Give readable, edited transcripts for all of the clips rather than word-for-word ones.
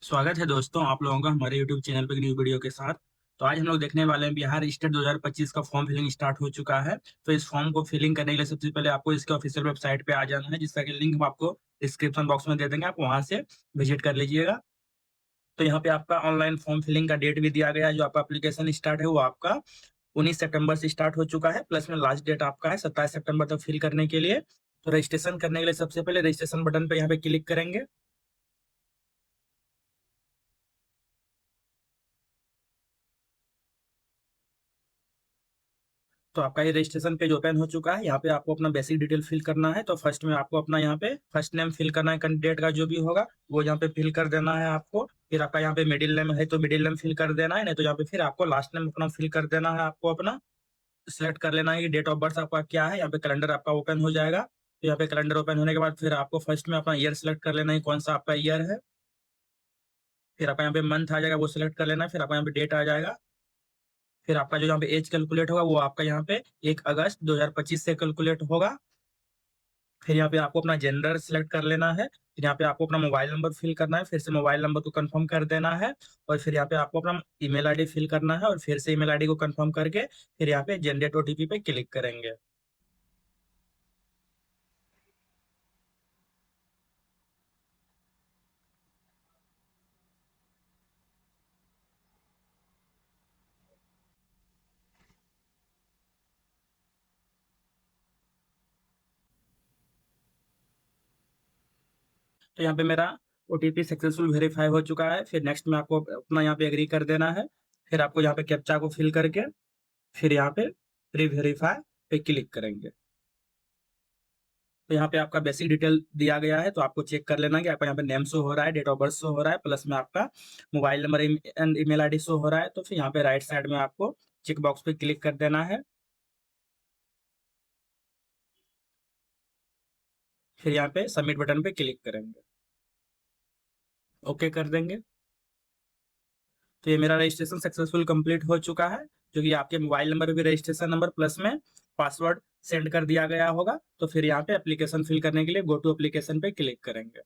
स्वागत है दोस्तों आप लोगों का हमारे YouTube चैनल पर एक न्यू वीडियो के साथ। तो आज हम लोग देखने वाले हैं बिहार स्टेट 2025 का फॉर्म फिलिंग स्टार्ट हो चुका है। तो इस फॉर्म को फिलिंग करने के लिए सबसे पहले आपको इसके ऑफिशियल वेबसाइट पे आ जाना है, जिसका कि लिंक हम आपको डिस्क्रिप्शन बॉक्स में दे देंगे, आप वहां से विजिट कर लीजिएगा। तो यहाँ पे आपका ऑनलाइन फॉर्म फिलिंग का डेट भी दिया गया है। जो आपका एप्लीकेशन स्टार्ट है वो आपका 19 सितंबर से स्टार्ट हो चुका है, प्लस में लास्ट डेट आपका है 27 सितंबर तक फिल करने के लिए। तो रजिस्ट्रेशन करने के लिए सबसे पहले रजिस्ट्रेशन बटन पे यहाँ पे क्लिक करेंगे। तो आपका ये रजिस्ट्रेशन पेज ओपन हो चुका है। यहाँ पे आपको अपना बेसिक डिटेल फिल करना है। तो फर्स्ट में आपको अपना यहाँ पे फर्स्ट नेम फिल करना है, कैंडिडेट का जो भी होगा वो यहाँ पे फिल कर देना है आपको। फिर आपका यहाँ पे मिडिल नेम है तो मिडिल नेम फिल कर देना है, नहीं तो यहाँ पे फिर आपको लास्ट नेम अपना फिल कर देना है। आपको अपना सिलेक्ट कर लेना है कि डेट ऑफ बर्थ आपका क्या है। यहाँ पे कैलेंडर आपका ओपन हो जाएगा। तो यहाँ पे कैलेंडर ओपन होने के बाद फिर आपको फर्स्ट में अपना ईयर सिलेक्ट कर लेना है, कौन सा आपका ईयर है। फिर आपका यहाँ पे मंथ आ जाएगा, वो सिलेक्ट कर लेना है। फिर आपका यहाँ पे डेट आ जाएगा। फिर आपका जो यहाँ पे एज कैलकुलेट होगा वो आपका यहाँ पे 1 अगस्त 2025 से कैलकुलेट होगा। फिर यहाँ पे आपको अपना जेंडर सिलेक्ट कर लेना है। फिर यहाँ पे आपको अपना मोबाइल नंबर फिल करना है, फिर से मोबाइल नंबर को कंफर्म कर देना है। और फिर यहाँ पे आपको अपना ईमेल आईडी फिल करना है और फिर से ईमेल आईडी को कंफर्म करके फिर यहाँ पे जनरेट ओटीपी पे क्लिक करेंगे। तो यहाँ पे मेरा ओटीपी सक्सेसफुल वेरीफाई हो चुका है। फिर नेक्स्ट में आपको अपना यहाँ पे एग्री कर देना है। फिर आपको यहाँ पे कैप्चा को फिल करके फिर यहाँ पे प्री वेरीफाई पे क्लिक करेंगे। तो यहाँ पे आपका बेसिक डिटेल दिया गया है, तो आपको चेक कर लेना कि आपका यहाँ पे नेम शो हो रहा है, डेट ऑफ बर्थ शो हो रहा है, प्लस में आपका mobile number and email ID show हो रहा है। तो फिर यहाँ पे राइट साइड में आपको चेक बॉक्स पे क्लिक कर देना है। फिर यहाँ पे सबमिट बटन पे क्लिक करेंगे, ओके कर देंगे। तो ये मेरा रजिस्ट्रेशन सक्सेसफुल कंप्लीट हो चुका है, जो कि आपके मोबाइल नंबर पे भी रजिस्ट्रेशन नंबर प्लस में पासवर्ड सेंड कर दिया गया होगा। तो फिर यहाँ पे एप्लीकेशन फिल करने के लिए गो टू एप्लीकेशन पे क्लिक करेंगे।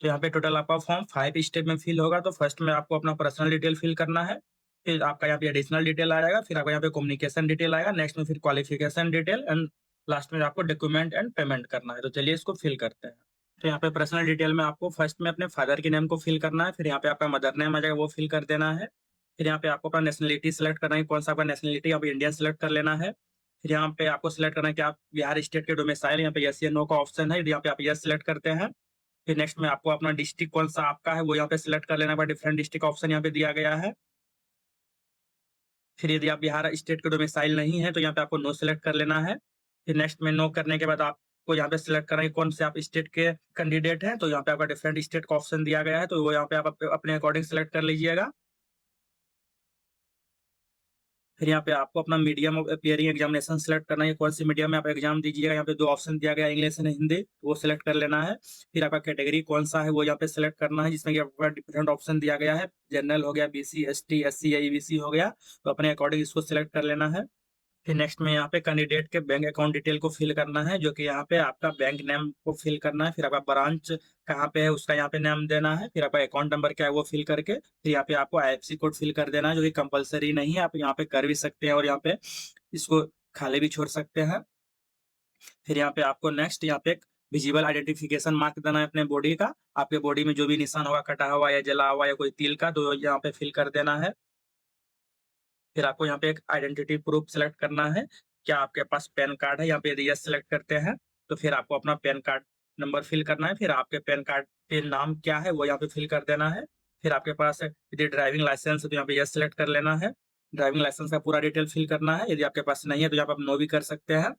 तो यहाँ पे टोटल आपका फॉर्म 5 स्टेप में फिल होगा। तो फर्स्ट में आपको अपना पर्सनल डिटेल फिल करना है। फिर आपका यहाँ पे एडिशनल डिटेल आएगा। फिर आपका यहाँ पे कम्युनिकेशन डिटेल आएगा। नेक्स्ट में फिर क्वालिफिकेशन डिटेल एंड लास्ट में आपको डॉक्यूमेंट एंड पेमेंट करना है। तो चलिए इसको फिल करते हैं। तो यहाँ पे पर्सनल डिटेल में आपको फर्स्ट में अपने फादर के नेम को फिल करना है। फिर यहाँ पे आपका मदर नेम आ जाएगा, वो फिल कर देना है। फिर यहाँ पे आपको अपना नेशनलिटी सेलेक्ट करना है, कौन सा आपका नेशनलिटी, यहाँ पे इंडियन सेलेक्ट कर लेना है। फिर यहाँ पे आपको सिलेक्ट करना है कि आप बिहार स्टेट के डोमिसाइल, यहाँ पे यस या नो का ऑप्शन है, यहाँ पे आप यस सिलेक्ट करते हैं। फिर नेक्स्ट में आपको अपना डिस्ट्रिक्ट कौन सा आपका है वो यहाँ पे सिलेक्ट कर लेना है। डिफरेंट डिस्ट्रिक्ट ऑप्शन यहाँ पे दिया गया है। फिर यदि आप बिहार स्टेट के डोमिसाइल नहीं है तो यहाँ पे आपको नो सिलेक्ट कर लेना है। फिर नेक्स्ट में नो करने के बाद आपको यहाँ पे सिलेक्ट करना है कौन से आप स्टेट के कैंडिडेट हैं। तो यहाँ पे आपका डिफरेंट स्टेट का ऑप्शन दिया गया है, तो वो यहाँ पे आप अपने अकॉर्डिंग सिलेक्ट कर लीजिएगा। फिर यहाँ पे आपको अपना medium of appearing examination select करना है, कौन सी मीडियम में आप एग्जाम दीजिएगा। यहाँ पे दो ऑप्शन दिया गया है, इंग्लिश एंड हिंदी, वो सिलेक्ट कर लेना है। फिर आपका कैटेगरी कौन सा है वो यहाँ पे सिलेक्ट करना है, जिसमें कि आपका डिफरेंट ऑप्शन दिया गया है, जनरल हो गया, बीसी, एसटी, एससी या ईबीसी हो गया। तो अपने अकॉर्डिंग इसको सिलेक्ट कर लेना है। फिर नेक्स्ट में यहाँ पे कैंडिडेट के बैंक अकाउंट डिटेल को फिल करना है, जो कि यहाँ पे आपका बैंक नेम को फिल करना है। फिर आपका ब्रांच कहाँ पे है उसका यहाँ पे नाम देना है। फिर आपका अकाउंट नंबर क्या है वो फिल करके फिर यहाँ पे आपको आईएफएससी कोड फिल कर देना है, जो कि कंपलसरी नहीं है, आप यहाँ पे कर भी सकते हैं और यहाँ पे इसको खाली भी छोड़ सकते हैं। फिर यहाँ पे आपको नेक्स्ट यहाँ पे एक विजिबल आइडेंटिफिकेशन मार्क देना है अपने बॉडी का। आपके बॉडी में जो भी निशान होगा, कटा हुआ या जला हुआ या कोई तिल का, तो यहाँ पे फिल कर देना है। फिर आपको यहाँ पे एक आइडेंटिटी प्रूफ सेलेक्ट करना है, क्या आपके पास पैन कार्ड है। यहाँ पे यदि यस सेलेक्ट करते हैं तो फिर आपको अपना पैन कार्ड नंबर फिल करना है। फिर आपके पैन कार्ड पे नाम क्या है वो यहाँ पे फिल कर देना है। फिर आपके पास यदि ड्राइविंग लाइसेंस है तो यहाँ पे यस सेलेक्ट कर लेना है। ड्राइविंग लाइसेंस का पूरा डिटेल फिल करना है। यदि आपके पास नहीं है तो यहाँ पे आप नो भी कर सकते हैं।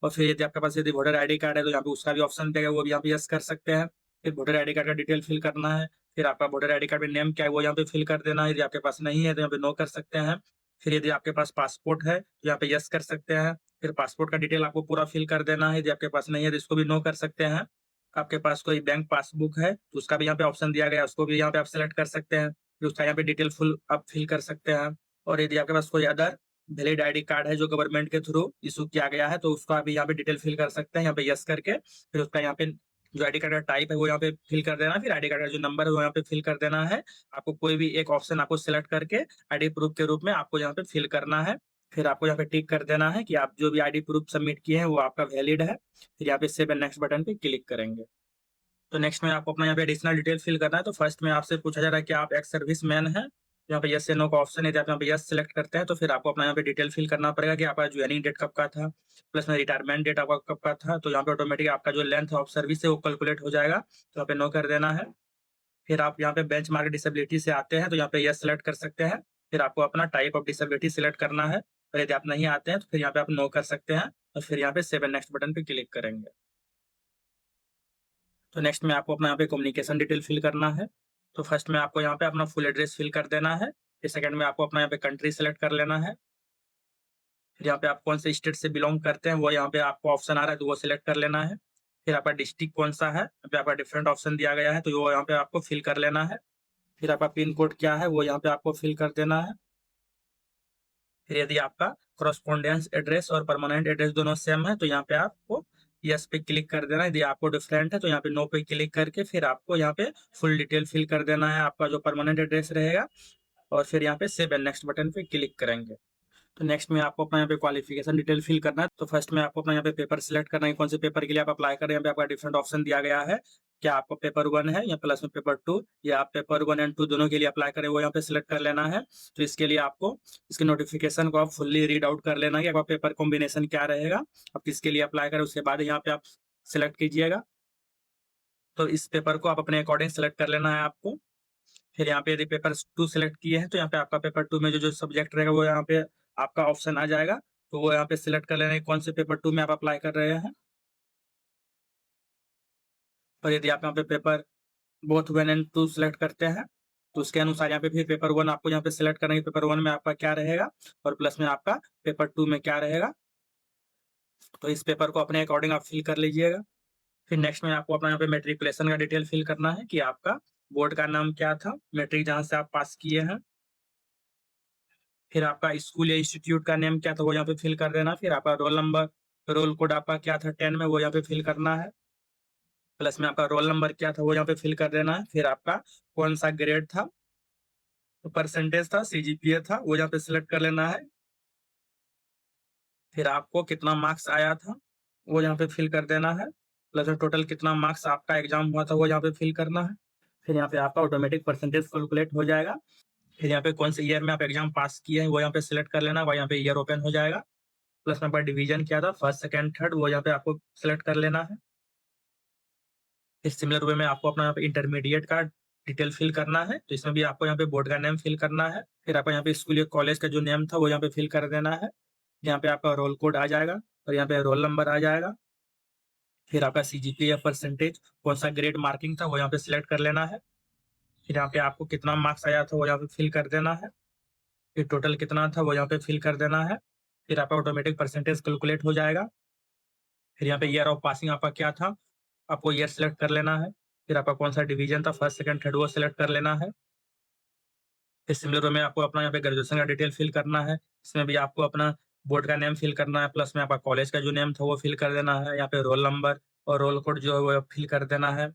और फिर यदि आपके पास यदि वोटर आईडी कार्ड है तो यहाँ पे उसका भी ऑप्शन देगा, वो भी यहाँ पे यस कर सकते हैं। फिर वोटर आईडी कार्ड का डिटेल फिल करना है। फिर आपका वोटर आईडी कार्ड में नेम क्या है वो यहाँ पे फिल कर देना है। यदि आपके पास नहीं है तो यहाँ पे नो कर सकते हैं। फिर यदि आपके पास पासपोर्ट है तो यहाँ पे यस कर सकते हैं। फिर पासपोर्ट का डिटेल आपको पूरा फिल कर देना है। यदि आपके पास नहीं है तो इसको भी नो कर सकते हैं। आपके पास कोई बैंक पासबुक है तो उसका भी यहाँ पे ऑप्शन दिया गया है, उसको भी यहाँ पे आप सेलेक्ट कर सकते हैं। फिर उसका यहाँ पे डिटेल फुल आप फिल कर सकते हैं। और यदि आपके पास कोई अदर वैलिड आईडी कार्ड है जो गवर्नमेंट के थ्रू इशू किया गया है, तो उसको आप यहाँ पे डिटेल फिल कर सकते हैं, यहाँ पे यस करके। फिर उसका यहाँ पे जो आईडी कार्ड का टाइप है वो यहाँ पे फिल कर देना है, फिर आईडी कार्ड का जो नंबर है वो यहाँ पे फिल कर देना है। आपको कोई भी एक ऑप्शन आपको सिलेक्ट करके आईडी प्रूफ के रूप में आपको यहाँ पे फिल करना है। फिर आपको यहाँ पे टिक कर देना है कि आप जो भी आईडी प्रूफ सबमिट किए हैं वो आपका वैलिड है। फिर यहाँ पे सेव एंड नेक्स्ट बटन पे क्लिक करेंगे। तो नेक्स्ट में आपको अपना यहाँ पे एडिशनल डिटेल फिल करना है। तो फर्स्ट में आपसे पूछा जा रहा है कि आप एक्स सर्विस मैन है, यहाँ पे यस या नो का ऑप्शन है। यदि आप यहाँ पे यस सेलेक्ट करते हैं तो फिर आपको अपना यहाँ पे डिटेल फिल करना पड़ेगा कि आपका ज्वाइनिंग डेट कब का था, प्लस में रिटायरमेंट डेट आपका कब का था। तो यहाँ पे ऑटोमेटिक आपका जो लेंथ ऑफ सर्विस है वो कैलकुलेट हो जाएगा, तो यहाँ पे नो कर देना है। फिर आप यहाँ पे बेंच मार्क डिसेबिलिटी से आते हैं तो यहाँ पे यस सेलेक्ट कर सकते हैं। फिर आपको अपना टाइप ऑफ डिसेबिलिटी सिलेक्ट करना है, और यदि आप नहीं आते हैं तो फिर यहाँ पे आप नो कर सकते हैं, और फिर यहाँ पे सेव एंड नेक्स्ट बटन पे क्लिक करेंगे। तो नेक्स्ट में आपको अपना यहाँ पे कम्युनिकेशन डिटेल फिल करना है। तो फर्स्ट में आपको यहाँ पे अपना फुल एड्रेस फिल कर देना है। फिर सेकंड में आपको अपना यहाँ पे कंट्री सेलेक्ट कर लेना है। फिर यहाँ पे आप कौन से स्टेट से बिलोंग करते हैं वो यहाँ पे आपको ऑप्शन आ रहा है तो वो सिलेक्ट कर लेना है। फिर आपका डिस्ट्रिक्ट कौन सा है, यहाँ पे आपका डिफरेंट ऑप्शन दिया गया है तो वो यहाँ पे आपको फिल कर लेना है। फिर आपका पिन कोड क्या है वो यहाँ पे आपको फिल कर देना है। फिर यदि आपका correspondence एड्रेस और परमानेंट एड्रेस दोनों सेम है तो यहाँ पे आपको यस पे क्लिक कर देना है। यदि आपको डिफरेंट है तो यहाँ पे नो पे क्लिक करके फिर आपको यहाँ पे फुल डिटेल फिल कर देना है, आपका जो परमानेंट एड्रेस रहेगा, और फिर यहाँ पे सेव एंड नेक्स्ट बटन पे क्लिक करेंगे। तो नेक्स्ट में आपको अपना यहाँ पे क्वालिफिकेशन डिटेल फिल करना है। तो फर्स्ट में आपको अपना यहाँ पे पेपर सिलेक्ट करना है, कौन से पेपर के लिए आप अप्लाई करें। यहाँ पे आपका डिफरेंट ऑप्शन दिया गया है, क्या आपको पेपर 1 है या प्लस में पेपर 2, या आप पेपर 1 एंड 2 दोनों के लिए अप्लाई करें वो यहाँ पे सिलेक्ट कर लेना है। तो इसके लिए आपको इसके नोटिफिकेशन को आप फुल्ली रीड आउट कर लेना है कि आपका पेपर कॉम्बिनेशन क्या रहेगा, आप किसके लिए अप्लाई करें, उसके बाद यहाँ पे आप सिलेक्ट कीजिएगा। तो इस पेपर को आप अपने अकॉर्डिंग सेलेक्ट कर लेना है आपको। फिर यहाँ पे यदि पेपर 2 सिलेक्ट किए हैं तो यहाँ पे आपका पेपर 2 में जो जो सब्जेक्ट रहेगा वो यहाँ पे आपका ऑप्शन आ जाएगा, तो वो यहाँ पे सिलेक्ट कर लेना है कौन से पेपर 2 में आप अप्लाई कर रहे हैं। और यदि आप यहाँ पे पेपर बोथ 1 एंड 2 सिलेक्ट करते हैं तो उसके अनुसार यहाँ पे फिर पेपर 1 आपको यहाँ पे सिलेक्ट करना है, पेपर 1 में आपका क्या रहेगा और प्लस में आपका पेपर 2 में क्या रहेगा। तो इस पेपर को अपने अकॉर्डिंग आप फिल कर लीजिएगा। फिर नेक्स्ट में आपको अपना यहाँ पे मेट्रिकुलेशन का डिटेल फिल करना है कि आपका बोर्ड का नाम क्या था, मैट्रिक जहाँ से आप पास किए हैं। फिर आपका स्कूल या इंस्टीट्यूट का नेम क्या था वो यहाँ पे फिल कर देना। फिर आपका रोल नंबर, रोल कोड आपका क्या था 10 में वो यहाँ पे फिल करना है, प्लस में आपका रोल नंबर क्या था वो यहाँ पे फिल कर देना है। फिर आपका कौन सा ग्रेड था, तो परसेंटेज था, सीजीपीए था, वो यहाँ पे सिलेक्ट कर लेना है। फिर आपको कितना मार्क्स आया था वो यहाँ पे फिल कर देना है, प्लस में टोटल कितना मार्क्स आपका एग्जाम हुआ था वो यहाँ पे फिल करना है। फिर यहाँ पे आपका ऑटोमेटिक परसेंटेज कैलकुलेट हो जाएगा। फिर यहाँ पे कौन से ईयर में आप एग्जाम पास किए हैं वो यहाँ पे सिलेक्ट कर लेना, वह यहाँ पे ईयर ओपन हो जाएगा। प्लस में आपका डिवीजन क्या था, फर्स्ट सेकंड थर्ड, वो यहाँ पे आपको सिलेक्ट कर लेना है। इस सिमिलर वे में आपको अपना यहाँ पे इंटरमीडिएट का डिटेल फिल करना है, तो इसमें भी आपको यहाँ पे बोर्ड का नेम फिल करना है। फिर आपको यहाँ पे स्कूल या कॉलेज का जो नेम था वो यहाँ पे फिल कर देना है। यहाँ पे आपका रोल कोड आ जाएगा और यहाँ पे रोल नंबर आ जाएगा। फिर आपका सीजीपीए या परसेंटेज कौन सा ग्रेड मार्किंग था वो यहाँ पे सिलेक्ट कर लेना है। फिर यहाँ पे आपको कितना मार्क्स आया था वो यहाँ पे फिल कर देना है। फिर टोटल कितना था वो यहाँ पे फिल कर देना है। फिर आपका ऑटोमेटिक परसेंटेज कैलकुलेट हो जाएगा। फिर यहाँ पे ईयर ऑफ पासिंग आपका क्या था, आपको ईयर सेलेक्ट कर लेना है। फिर आपका कौन सा डिवीजन था, फर्स्ट सेकंड थर्ड, वो सिलेक्ट कर लेना है। फिर सिमिलर में आपको अपना यहाँ पे ग्रेजुएशन का डिटेल फिल करना है, इसमें भी आपको अपना बोर्ड का नेम फिल करना है, प्लस में आपका कॉलेज का जो नेम था वो फिल कर देना है। यहाँ पे रोल नंबर और रोल कोड जो है वो फिल कर देना है।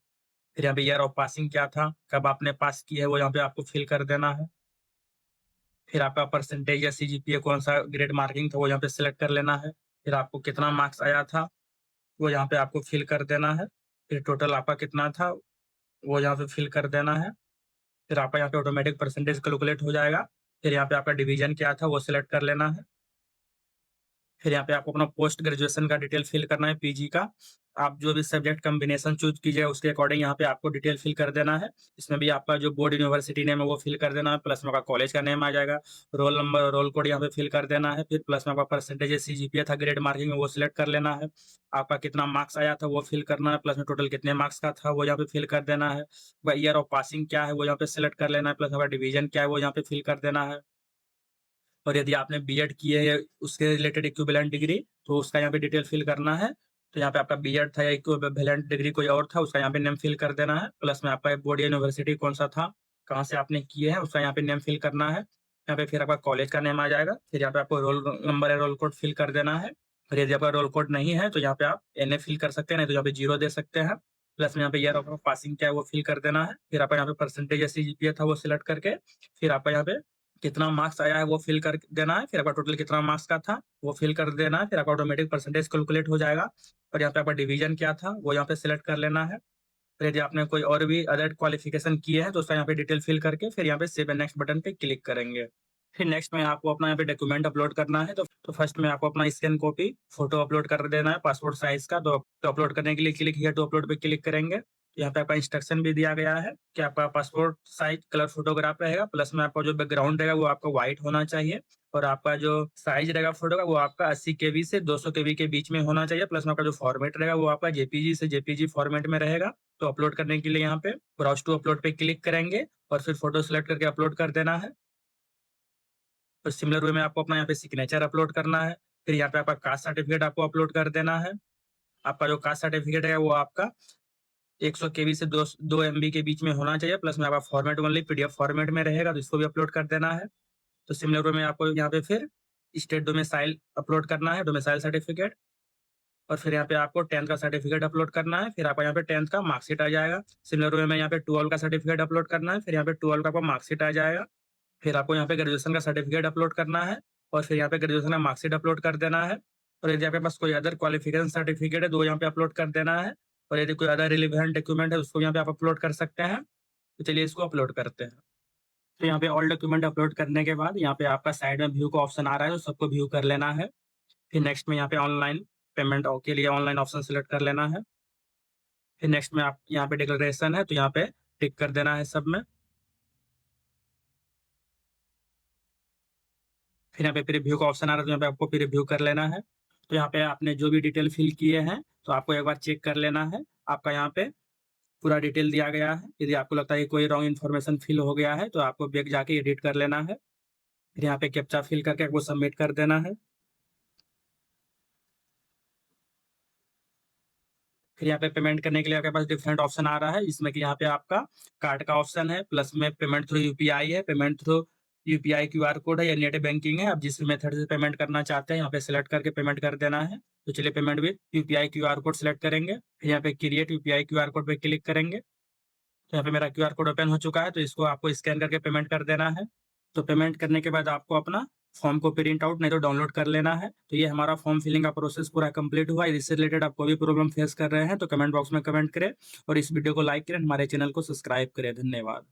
फिर यहाँ पे ईयर ऑफ पासिंग क्या था, कब आपने पास किया है वो यहाँ पे आपको फिल कर देना है। फिर आपका परसेंटेज या सीजीपीए कौन सा ग्रेड मार्किंग था वो यहाँ पे सिलेक्ट कर लेना है। फिर आपको कितना मार्क्स आया था वो यहाँ पे आपको फिल कर देना है। फिर टोटल आपका कितना था वो यहाँ पे फिल कर देना है। फिर आपका यहाँ पे ऑटोमेटिक परसेंटेज कैलकुलेट हो जाएगा। फिर यहाँ पे आपका डिवीजन क्या था वो सिलेक्ट कर लेना है। फिर यहाँ पे आपको अपना पोस्ट ग्रेजुएशन का डिटेल फिल करना है, पीजी का। आप जो भी सब्जेक्ट कॉम्बिनेशन चूज कीजिए उसके अकॉर्डिंग यहाँ पे आपको डिटेल फिल कर देना है। इसमें भी आपका जो बोर्ड यूनिवर्सिटी नेम है वो फिल कर देना है, प्लस में आपका कॉलेज का नेम आ जाएगा, रोल नंबर रोल कोड यहाँ पे फिल कर देना है। फिर प्लस में आपका परसेंटेज सीजीपीए था, ग्रेड मार्किंग वो सिलेक्ट कर लेना है। आपका कितना मार्क्स आया था वो फिल करना है, प्लस में टोटल कितने मार्क्स का था वो यहाँ पे फिल कर देना है। ईयर ऑफ पासिंग क्या है वो यहाँ पे सिलेक्ट कर लेना है, प्लस आपका डिवीजन क्या है वो यहाँ पे फिल कर देना है। और यदि आपने बीएड की है या उसके रिलेटेड इक्विवेलेंट डिग्री तो उसका यहाँ पे डिटेल फिल करना है। तो यहाँ पे आपका बीएड था या इक्विवेलेंट डिग्री कोई और था उसका यहाँ पे नेम फिल कर देना है, प्लस में आपका बोर्ड या यूनिवर्सिटी कौन सा था, कहाँ से आपने किए हैं उसका यहाँ पे नेम फिल करना है। यहाँ पे फिर आपका कॉलेज का नेम आ जाएगा, फिर यहाँ पे आपको रोल नंबर या रोल कोड फिल कर देना है। और यदि आपका रोल कोड नहीं है तो यहाँ पे आप NA फिल कर सकते हैं, नहीं तो यहाँ पे 0 दे सकते हैं। प्लस में यहाँ पे ईयर ऑफ पासिंग क्या है वो फिल कर देना है। फिर आपका यहाँ पे परसेंटेज या CGPA था वो सिलेक्ट करके फिर आपका यहाँ पे कितना मार्क्स आया है वो फिल कर देना है। फिर आपका टोटल कितना मार्क्स का था वो फिल कर देना है। फिर आपका ऑटोमेटिक परसेंटेज कैलकुलेट हो जाएगा और यहाँ पे आपका डिवीजन क्या था वो यहाँ पे सिलेक्ट कर लेना है। फिर यदि आपने कोई और भी अदर क्वालिफिकेशन किए हैं तो उसका यहाँ पे डिटेल फिल करके फिर यहाँ पे सेव एंड नेक्स्ट बटन पे क्लिक करेंगे। फिर नेक्स्ट में आपको अपना यहाँ पे डॉक्यूमेंट अपलोड करना है, तो फर्स्ट में आपको अपना स्कैन कॉपी फोटो अपलोड कर देना है पासपोर्ट साइज का। तो अपलोड करने के लिए क्लिक हियर टू अपलोड पे क्लिक करेंगे। यहाँ पे आपका इंस्ट्रक्शन भी दिया गया है कि आपका पासपोर्ट साइज कलर फोटोग्राफ रहेगा, प्लस में आपका जो बैकग्राउंड रहेगा वो आपका व्हाइट होना चाहिए और आपका जो साइज रहेगा फोटो का वो आपका 80 KB से 200 KB के बीच में होना चाहिए। प्लस में आपका जो फॉर्मेट रहेगा वो आपका JPG से JPG फॉर्मेट में रहेगा। तो अपलोड करने के लिए यहाँ पे ब्राउज टू अपलोड पे क्लिक करेंगे और फिर फोटो सिलेक्ट करके अपलोड कर देना है। तो सिमिलर वे में आपको अपना यहाँ पे सिग्नेचर अपलोड करना है। फिर यहाँ पे आपका कास्ट सर्टिफिकेट आपको अपलोड कर देना है। आपका जो कास्ट सर्टिफिकेट है वो आपका 100 KB से 2 MB के बीच में होना चाहिए। प्लस में आपका फॉर्मेट ओनली PDF फॉर्मेट में रहेगा, तो इसको भी अपलोड कर देना है। तो सिमिलर वे में आपको यहाँ पे फिर स्टेट डोमिसाइल अपलोड करना है, डोमिसाइल सर्टिफिकेट। और फिर यहाँ पे आपको 10th का सर्टिफिकेट अपलोड करना है। फिर आपका यहाँ पे 10th का मार्कशीट आ जाएगा। सिमिलर वे में यहाँ पे 12 का सर्टिफिकेट अपलोड करना है। फिर यहाँ पे 12 का आपका मार्कशीट आ जाएगा। फिर आपको यहाँ पे ग्रेजुएशन का सर्टिफिकेट अपलोड करना है और फिर यहाँ पे ग्रेजुएशन का मार्कशीट अपलोड कर देना है। और यदि आपके पास कोई अदर क्वालिफिकेशन सर्टिफिकेट है तो यहाँ पे अपलोड कर देना है। और यदि कोई अदर रिलेवेंट डॉक्यूमेंट है उसको यहाँ पे आप अपलोड कर सकते हैं। तो चलिए इसको अपलोड करते हैं। तो यहाँ पे ऑल डॉक्यूमेंट अपलोड करने के बाद यहाँ पे आपका साइड में व्यू का ऑप्शन आ रहा है, तो सबको व्यू कर लेना है। फिर नेक्स्ट में यहाँ पे ऑनलाइन पेमेंट के लिए ऑनलाइन ऑप्शन सिलेक्ट कर लेना है। फिर नेक्स्ट में आप यहाँ पे डिक्लेरेशन है तो यहाँ पे टिक कर देना है सब में। फिर यहाँ पे प्रीव्यू का ऑप्शन आ रहा है तो यहाँ पे आपको प्रीव्यू कर लेना है। तो यहाँ पे आपने जो भी डिटेल फिल किए हैं तो आपको एक बार चेक कर लेना है। आपका यहाँ पे पूरा डिटेल दिया गया है। यदि आपको लगता है कि कोई रॉन्ग इन्फॉर्मेशन फिल हो गया है तो आपको बैक जाके एडिट कर लेना है। फिर यहाँ पे कैप्चा फिल करके आपको सबमिट कर देना है। फिर यहाँ पे पेमेंट करने के लिए आपके पास डिफरेंट ऑप्शन आ रहा है, जिसमें कि यहाँ पे आपका कार्ड का ऑप्शन है, प्लस में पेमेंट थ्रू यूपीआई है, payment through UPI QR code है या नेट बैंकिंग है। आप जिस मेथड से पेमेंट करना चाहते हैं यहाँ पे सिलेक्ट करके पेमेंट कर देना है। तो चलिए payment with UPI QR code select करेंगे। फिर यहाँ पे क्रिएट यूपीआई QR कोड पे क्लिक करेंगे। तो यहाँ पे मेरा QR कोड ओपन हो चुका है, तो इसको आपको स्कैन करके पेमेंट कर देना है। तो पेमेंट करने के बाद आपको अपना फॉर्म को प्रिंट आउट नहीं तो डाउनलोड कर लेना है। तो ये हमारा फॉर्म फिलिंग का प्रोसेस पूरा कंप्लीट हुआ। इससे रिलेटेड आप कोई भी प्रॉब्लम फेस कर रहे हैं तो कमेंट बॉक्स में कमेंट करें और इस वीडियो को लाइक करें, हमारे चैनल को सब्सक्राइब करें। धन्यवाद।